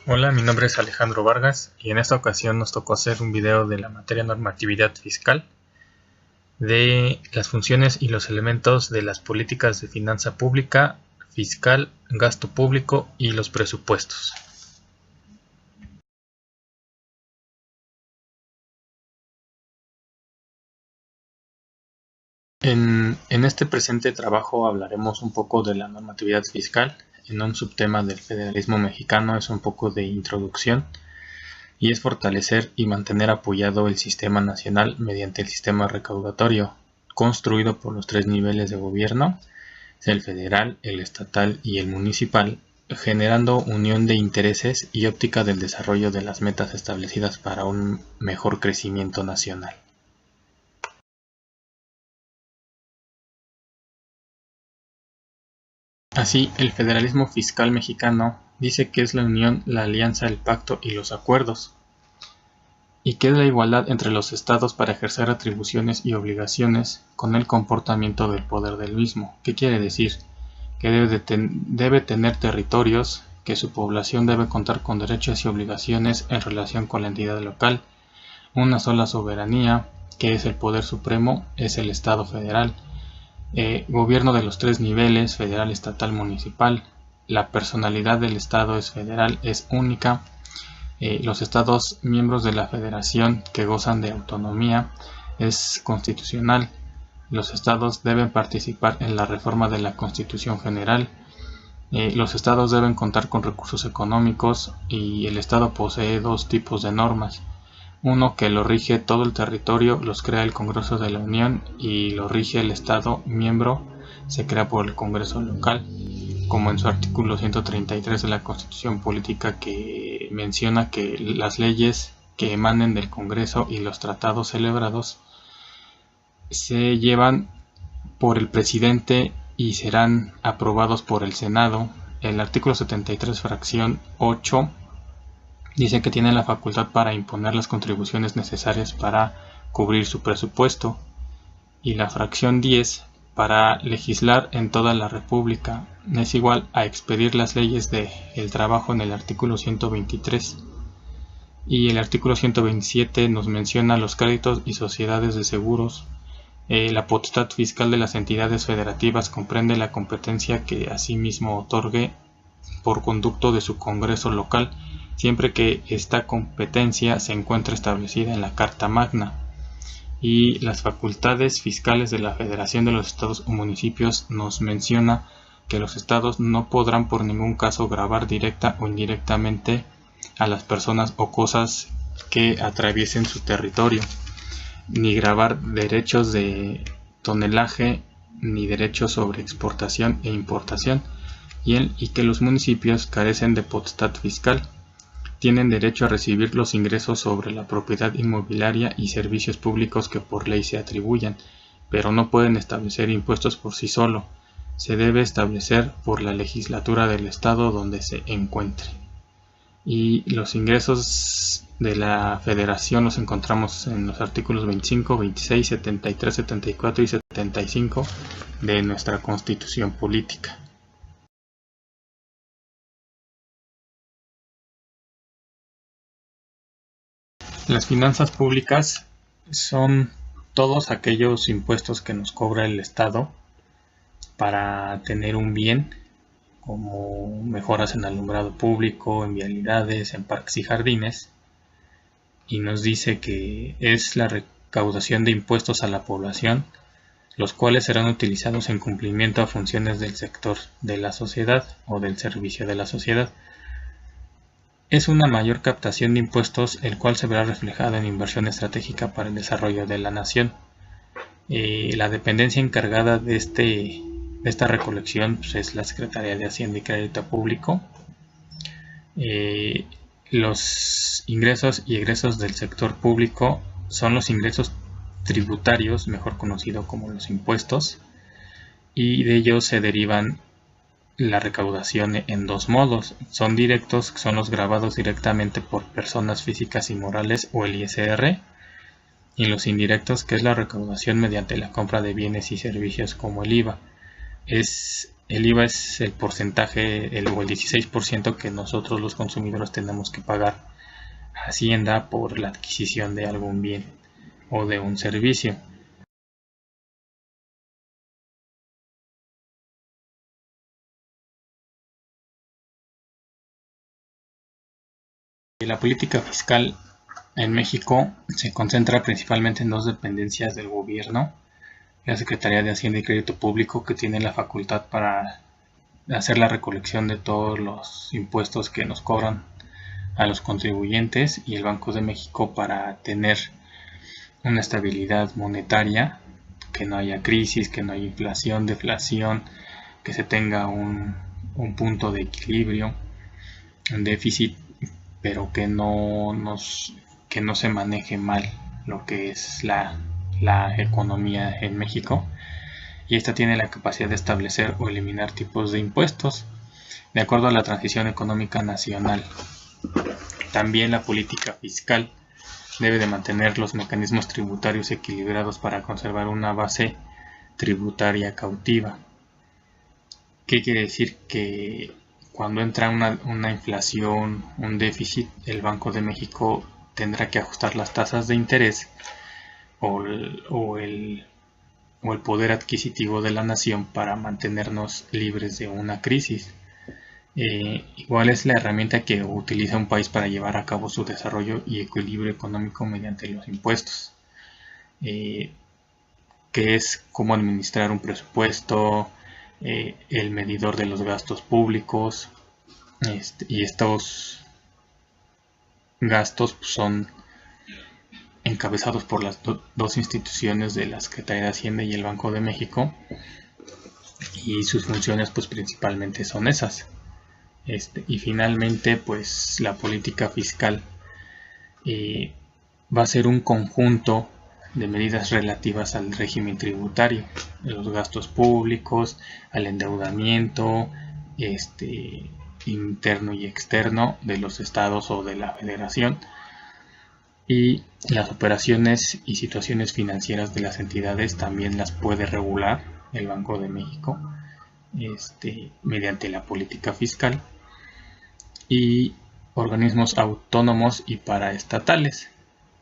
Hola, mi nombre es Alejandro Vargas y en esta ocasión nos tocó hacer un video de la materia normatividad fiscal, de las funciones y los elementos de las políticas de finanza pública, fiscal, gasto público y los presupuestos. En este presente trabajo hablaremos un poco de la normatividad fiscal. En un subtema del federalismo mexicano es un poco de introducción y es fortalecer y mantener apoyado el sistema nacional mediante el sistema recaudatorio, construido por los tres niveles de gobierno, el federal, el estatal y el municipal, generando unión de intereses y óptica del desarrollo de las metas establecidas para un mejor crecimiento nacional. Así, el federalismo fiscal mexicano dice que es la unión, la alianza, el pacto y los acuerdos, y que es la igualdad entre los estados para ejercer atribuciones y obligaciones con el comportamiento del poder del mismo. ¿Qué quiere decir? Que debe tener territorios, que su población debe contar con derechos y obligaciones en relación con la entidad local, una sola soberanía, que es el poder supremo, es el Estado federal, gobierno de los tres niveles, federal, estatal, municipal, la personalidad del Estado es federal, es única, los estados miembros de la federación que gozan de autonomía es constitucional, los estados deben participar en la reforma de la Constitución General, los estados deben contar con recursos económicos y el estado posee dos tipos de normas. Uno que lo rige todo el territorio, los crea el Congreso de la Unión y lo rige el estado miembro, se crea por el Congreso local, como en su artículo 133 de la Constitución Política, que menciona que las leyes que emanen del Congreso y los tratados celebrados se llevan por el presidente y serán aprobados por el Senado. El artículo 73, fracción 8, dice que tiene la facultad para imponer las contribuciones necesarias para cubrir su presupuesto, y la fracción 10 para legislar en toda la República. Es igual a expedir las leyes del trabajo en el artículo 123. Y el artículo 127 nos menciona los créditos y sociedades de seguros. La potestad fiscal de las entidades federativas comprende la competencia que asimismo otorgue por conducto de su Congreso local, siempre que esta competencia se encuentre establecida en la Carta Magna. Y las facultades fiscales de la Federación de los Estados o Municipios nos menciona que los estados no podrán por ningún caso gravar directa o indirectamente a las personas o cosas que atraviesen su territorio, ni gravar derechos de tonelaje ni derechos sobre exportación e importación, y que los municipios carecen de potestad fiscal. Tienen derecho a recibir los ingresos sobre la propiedad inmobiliaria y servicios públicos que por ley se atribuyan, pero no pueden establecer impuestos por sí solo. Se debe establecer por la legislatura del estado donde se encuentre. Y los ingresos de la federación los encontramos en los artículos 25, 26, 73, 74 y 75 de nuestra Constitución Política. Las finanzas públicas son todos aquellos impuestos que nos cobra el Estado para tener un bien, como mejoras en alumbrado público, en vialidades, en parques y jardines, y nos dice que es la recaudación de impuestos a la población, los cuales serán utilizados en cumplimiento a funciones del sector de la sociedad o del servicio de la sociedad. Es una mayor captación de impuestos, el cual se verá reflejado en inversión estratégica para el desarrollo de la nación. La dependencia encargada de esta recolección pues, es la Secretaría de Hacienda y Crédito Público. Los ingresos y egresos del sector público son los ingresos tributarios, mejor conocido como los impuestos, y de ellos se derivan la recaudación en dos modos. Son directos, que son los grabados directamente por personas físicas y morales o el ISR, y los indirectos, que es la recaudación mediante la compra de bienes y servicios como el IVA. Es el IVA es el porcentaje, o el 16% que nosotros los consumidores tenemos que pagar a Hacienda por la adquisición de algún bien o de un servicio. La política fiscal en México se concentra principalmente en dos dependencias del gobierno: la Secretaría de Hacienda y Crédito Público, que tiene la facultad para hacer la recolección de todos los impuestos que nos cobran a los contribuyentes, y el Banco de México para tener una estabilidad monetaria, que no haya crisis, que no haya inflación, deflación, que se tenga un punto de equilibrio, un déficit, pero que no se maneje mal lo que es la economía en México. Y esta tiene la capacidad de establecer o eliminar tipos de impuestos de acuerdo a la transición económica nacional. También la política fiscal debe de mantener los mecanismos tributarios equilibrados para conservar una base tributaria cautiva. ¿Qué quiere decir? Que cuando entra una inflación, un déficit, el Banco de México tendrá que ajustar las tasas de interés o el poder adquisitivo de la nación para mantenernos libres de una crisis. Igual es la herramienta que utiliza un país para llevar a cabo su desarrollo y equilibrio económico mediante los impuestos, que es cómo administrar un presupuesto, el medidor de los gastos públicos, y estos gastos son encabezados por las dos instituciones de la Secretaría de Hacienda y el Banco de México, y sus funciones pues principalmente son esas. Y finalmente pues la política fiscal va a ser un conjunto de medidas relativas al régimen tributario, de los gastos públicos, al endeudamiento interno y externo de los estados o de la federación, y las operaciones y situaciones financieras de las entidades también las puede regular el Banco de México mediante la política fiscal, y organismos autónomos y paraestatales,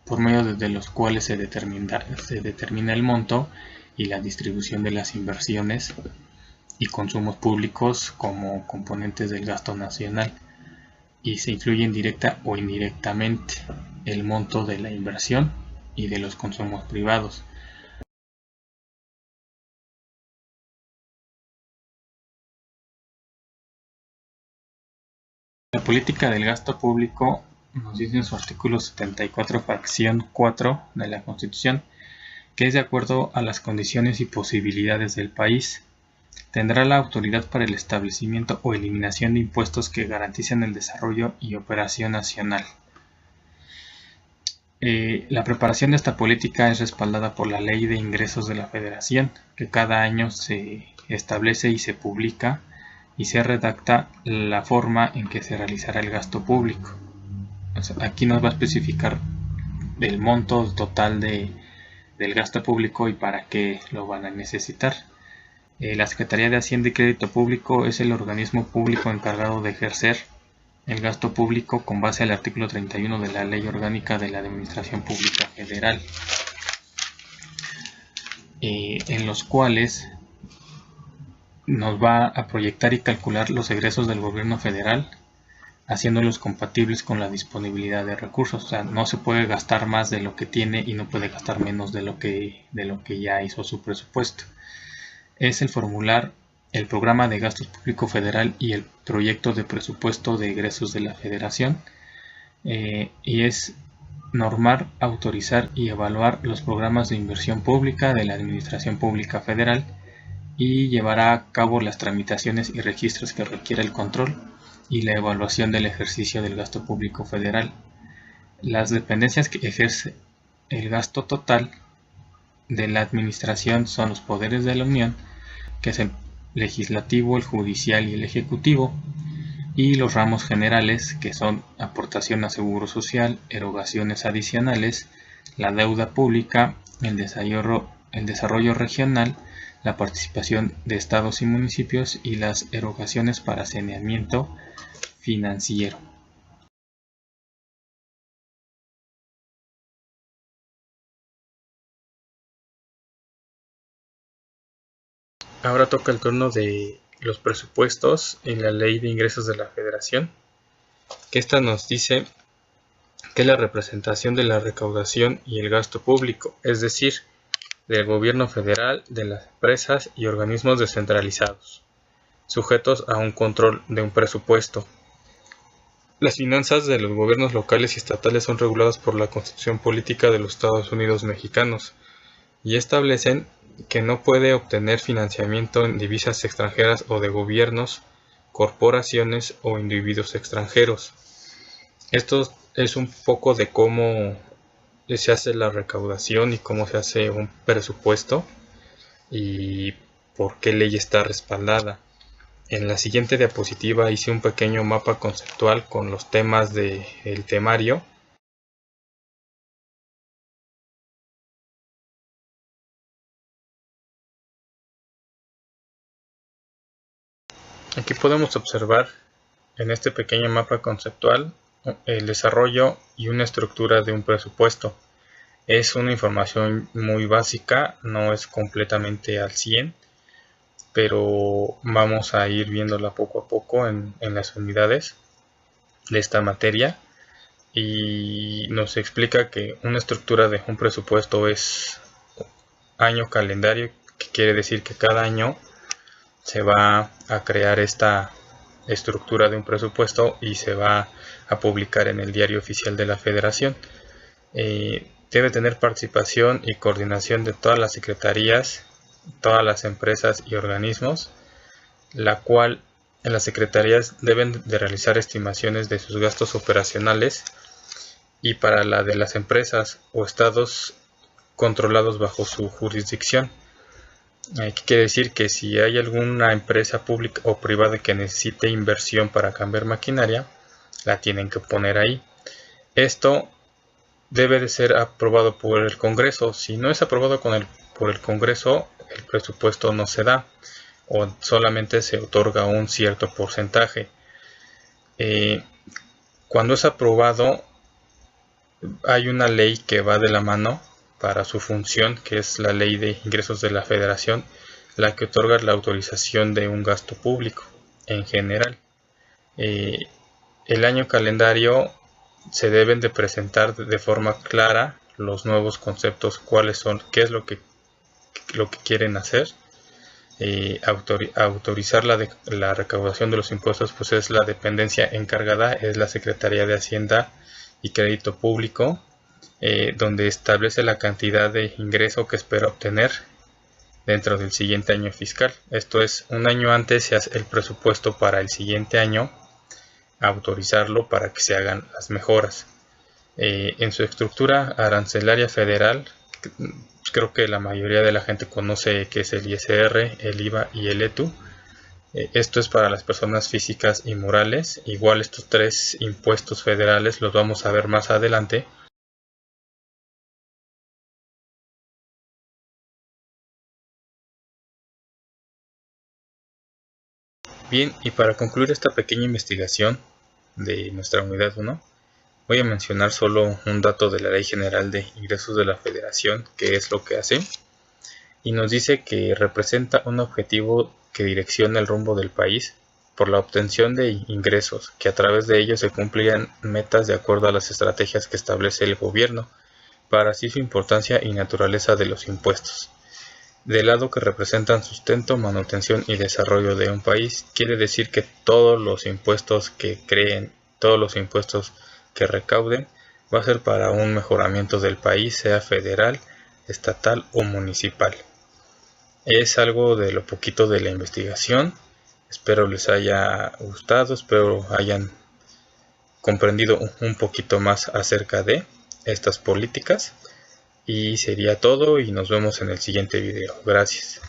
por medio de los cuales se determina el monto y la distribución de las inversiones y consumos públicos como componentes del gasto nacional, y se influyen directa o indirectamente el monto de la inversión y de los consumos privados. La política del gasto público nos dice en su artículo 74, fracción 4 de la Constitución, que es de acuerdo a las condiciones y posibilidades del país. Tendrá la autoridad para el establecimiento o eliminación de impuestos que garanticen el desarrollo y operación nacional. La preparación de esta política es respaldada por la Ley de Ingresos de la Federación, que cada año se establece y se publica, y se redacta la forma en que se realizará el gasto público. Aquí nos va a especificar el monto total del gasto público y para qué lo van a necesitar. La Secretaría de Hacienda y Crédito Público es el organismo público encargado de ejercer el gasto público con base al artículo 31 de la Ley Orgánica de la Administración Pública Federal, en los cuales nos va a proyectar y calcular los egresos del gobierno federal, haciéndolos compatibles con la disponibilidad de recursos. O sea, no se puede gastar más de lo que tiene y no puede gastar menos de lo que ya hizo su presupuesto. Es el formular el programa de gasto público federal y el proyecto de presupuesto de egresos de la Federación, y es normar, autorizar y evaluar los programas de inversión pública de la Administración Pública Federal, y llevará a cabo las tramitaciones y registros que requiere el control y la evaluación del ejercicio del gasto público federal. Las dependencias que ejerce el gasto total de la administración son los poderes de la Unión, que es el legislativo, el judicial y el ejecutivo, y los ramos generales, que son aportación a seguro social, erogaciones adicionales, la deuda pública, el desarrollo regional, la participación de estados y municipios y las erogaciones para saneamiento financiero. Ahora toca el turno de los presupuestos en la Ley de Ingresos de la Federación, que esta nos dice que es la representación de la recaudación y el gasto público, es decir, del gobierno federal, de las empresas y organismos descentralizados, sujetos a un control de un presupuesto. Las finanzas de los gobiernos locales y estatales son reguladas por la Constitución Política de los Estados Unidos Mexicanos y establecen que no puede obtener financiamiento en divisas extranjeras o de gobiernos, corporaciones o individuos extranjeros. Esto es un poco de cómo se hace la recaudación y cómo se hace un presupuesto y por qué ley está respaldada. En la siguiente diapositiva hice un pequeño mapa conceptual con los temas del temario. Aquí podemos observar en este pequeño mapa conceptual el desarrollo y una estructura de un presupuesto. Es una información muy básica, no es completamente al 100, pero vamos a ir viéndola poco a poco en las unidades de esta materia, y nos explica que una estructura de un presupuesto es año calendario, que quiere decir que cada año se va a crear esta estructura de un presupuesto y se va a publicar en el Diario Oficial de la Federación. Debe tener participación y coordinación de todas las secretarías, todas las empresas y organismos, la cual en las secretarías deben de realizar estimaciones de sus gastos operacionales, y para la de las empresas o estados controlados bajo su jurisdicción. ¿Qué quiere decir? Que si hay alguna empresa pública o privada que necesite inversión para cambiar maquinaria, la tienen que poner ahí. Esto debe de ser aprobado por el Congreso. Si no es aprobado por el Congreso, el presupuesto no se da o solamente se otorga un cierto porcentaje. Cuando es aprobado, hay una ley que va de la mano para su función, que es la Ley de Ingresos de la Federación, la que otorga la autorización de un gasto público en general. El año calendario se deben de presentar de forma clara los nuevos conceptos, cuáles son, qué es lo que quieren hacer. Autorizar la recaudación de los impuestos, pues es la dependencia encargada, es la Secretaría de Hacienda y Crédito Público, donde establece la cantidad de ingreso que espera obtener dentro del siguiente año fiscal. Esto es, un año antes se hace el presupuesto para el siguiente año, autorizarlo para que se hagan las mejoras. En su estructura arancelaria federal, creo que la mayoría de la gente conoce que es el ISR, el IVA y el ETU. Esto es para las personas físicas y morales. Igual estos tres impuestos federales los vamos a ver más adelante. Bien, y para concluir esta pequeña investigación de nuestra unidad 1, voy a mencionar solo un dato de la Ley General de Ingresos de la Federación, que es lo que hace, y nos dice que representa un objetivo que direcciona el rumbo del país por la obtención de ingresos, que a través de ellos se cumplían metas de acuerdo a las estrategias que establece el gobierno, para así su importancia y naturaleza de los impuestos. Del lado que representan sustento, manutención y desarrollo de un país, quiere decir que todos los impuestos que creen, todos los impuestos que recauden, va a ser para un mejoramiento del país, sea federal, estatal o municipal. Es algo de lo poquito de la investigación. Espero les haya gustado, espero hayan comprendido un poquito más acerca de estas políticas. Y sería todo y nos vemos en el siguiente video. Gracias.